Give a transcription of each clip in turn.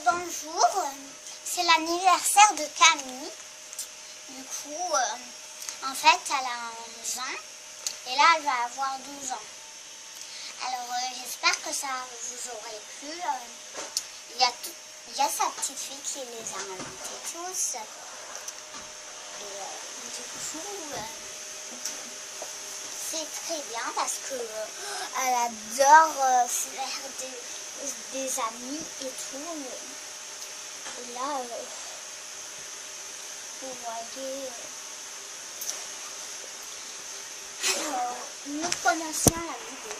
bonjour, c'est l'anniversaire de Camille. Du coup, en fait, elle a 11 ans et là, elle va avoir 12 ans. Alors, j'espère que ça vous aurait plu. Il y a sa petite fille qui les a invités tous. Et du coup, c'est très bien parce que elle adore faire des amis et tout. Et là, vous voyez. Alors, nous commençons la vidéo.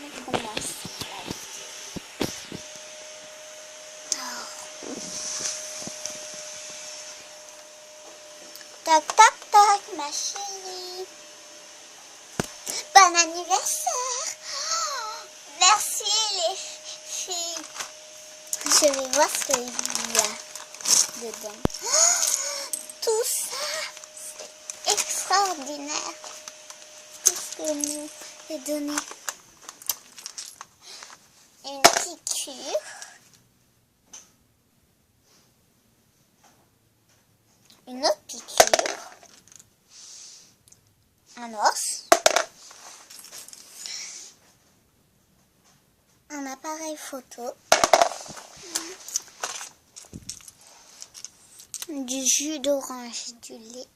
On commence la vidéo. Tac, tac, tac, ma chérie. Bon anniversaire. Merci les filles. Je vais voir ce qu'il y a dedans. Tout ça, c'est extraordinaire. Tout ce que nous est donné. Une piqûre. Une autre piqûre. Un os. Un appareil photo. Du jus d'orange, du lait.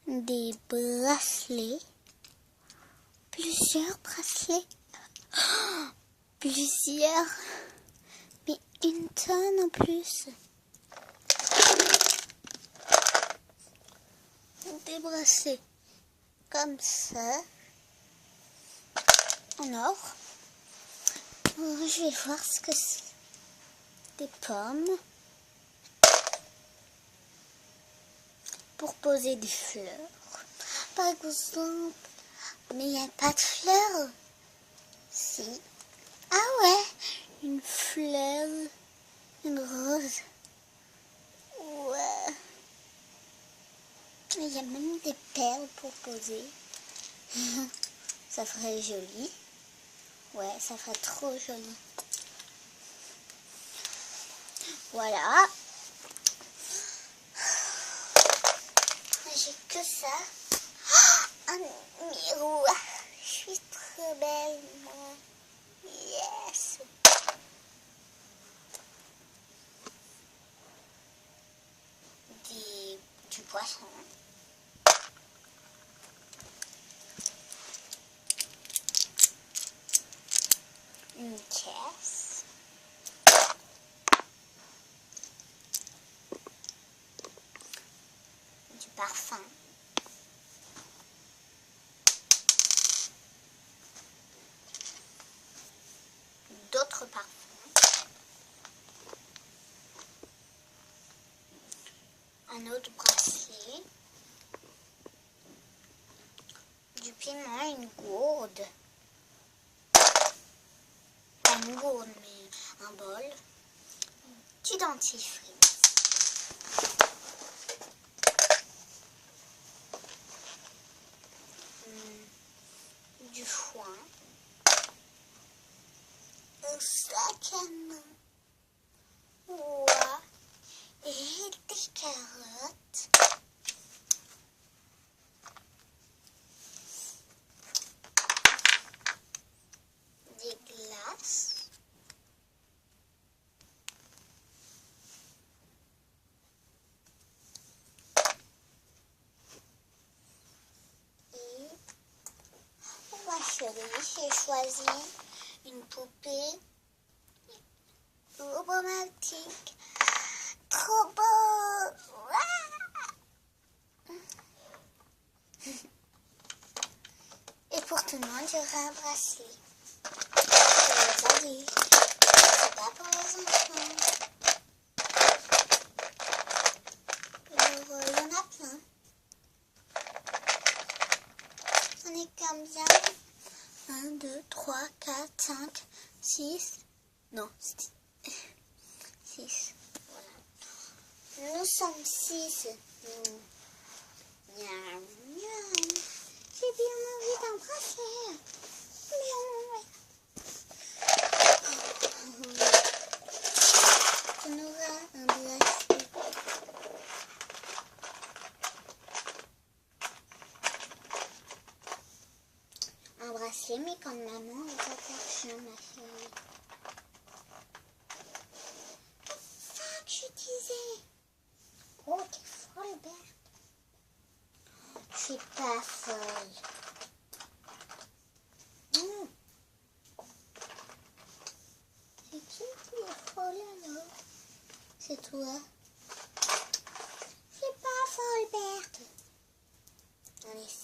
Des bracelets. Plusieurs bracelets. Oh, plusieurs. Mais une tonne en plus. Des bracelets comme ça. En or. Je vais voir ce que c'est. Des pommes. Pour poser des fleurs. Par exemple. Mais il n'y a pas de fleurs. Si. Ah ouais. Une fleur. Une rose. Ouais. Il y a même des perles pour poser. Ça ferait joli. Ouais, ça ferait trop joli. Voilà. J'ai que ça. Oh, un miroir. Je suis trop belle, moi. Yes. Du poisson. Une caisse. Du parfum. D'autres parfums. Un autre bracelet. Du piment, une gourde. Pas une gourde, mais un bol. Du dentifrice. Du foin. Un sac à main. Ouais. Et des carottes. Des glaces. Et ma chérie, j'ai choisi une poupée romantique. Trop beau! Et pour tout le monde, j'aurai un bracelet. Je vous ai dit, c'est pas pour les enfants. Alors, il y en a plein. On est combien? 1, 2, 3, 4, 5, 6. Non, 6. Voilà. nous sommes 6. Miaou, miaou. J'ai bien envie d'embrasser. Miaou. Tu nous as embrassé. Embrasser, mais comme maman, on va faire chien, ma chérie. Fuck, je disais. Oh, t'es folle, Berthe. Je suis pas folle. C'est qui est folle alors? C'est toi. Je suis pas folle, Berthe. On est 6.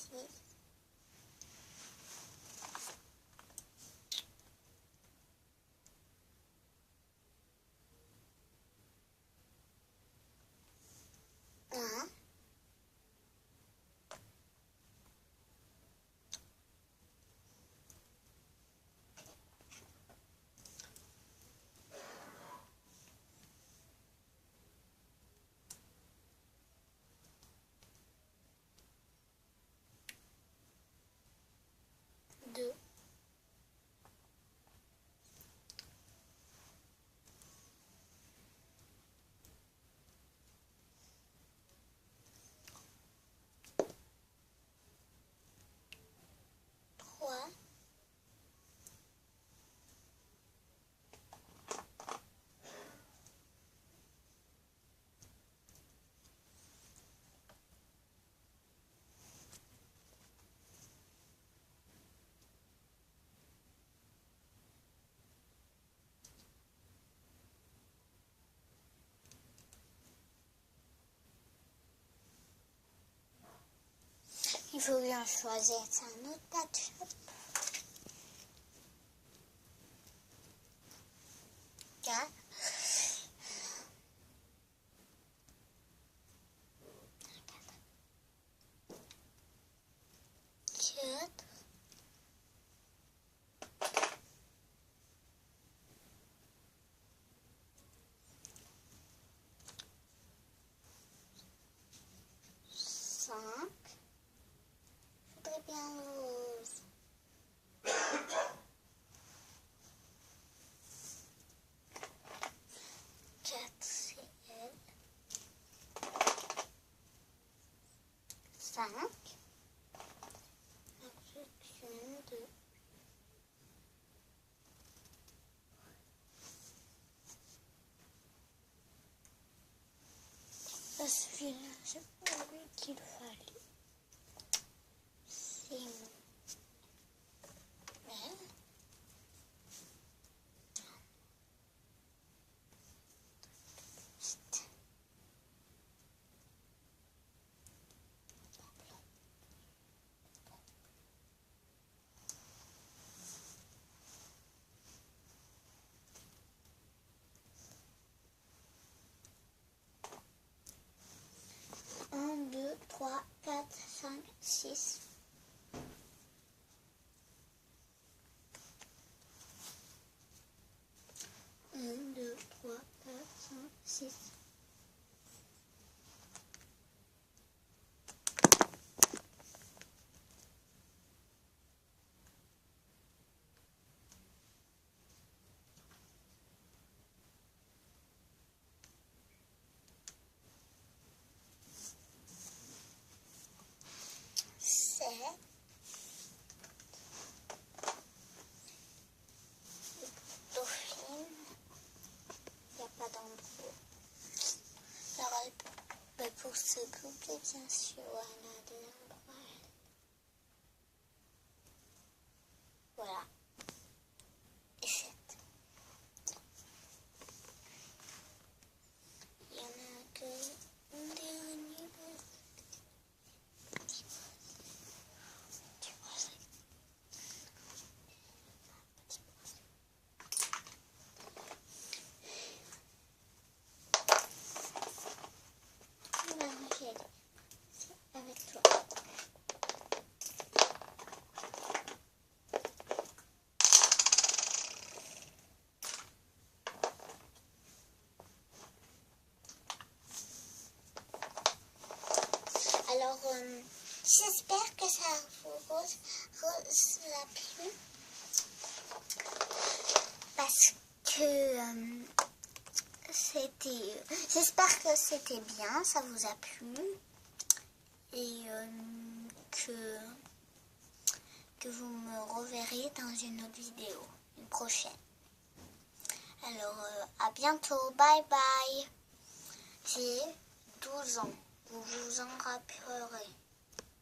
Deux. 3. Il faut bien choisir un autre pet shop. 4. 4. 5. Je voudrais bien rose. 4, c'est elle. 5. Une, 2. Celui-là, c'est pas lui qu'il fallait. C'est mon belle. Un, 2, 3, 4, 5, 6. 1, 2, 3, 4, 5, 6. Dauphine, il n'y a pas d'endroit. Alors, pour se boucler, bien sûr, elle a de l'endroit. Voilà. Et 7. Il y en a que un dernier. Avec toi. Alors, j'espère que ça vous a plu. Parce que j'espère que c'était bien, ça vous a plu. Et que vous me reverrez dans une autre vidéo, une prochaine. Alors, à bientôt, bye bye. J'ai 12 ans, vous vous en rappellerez.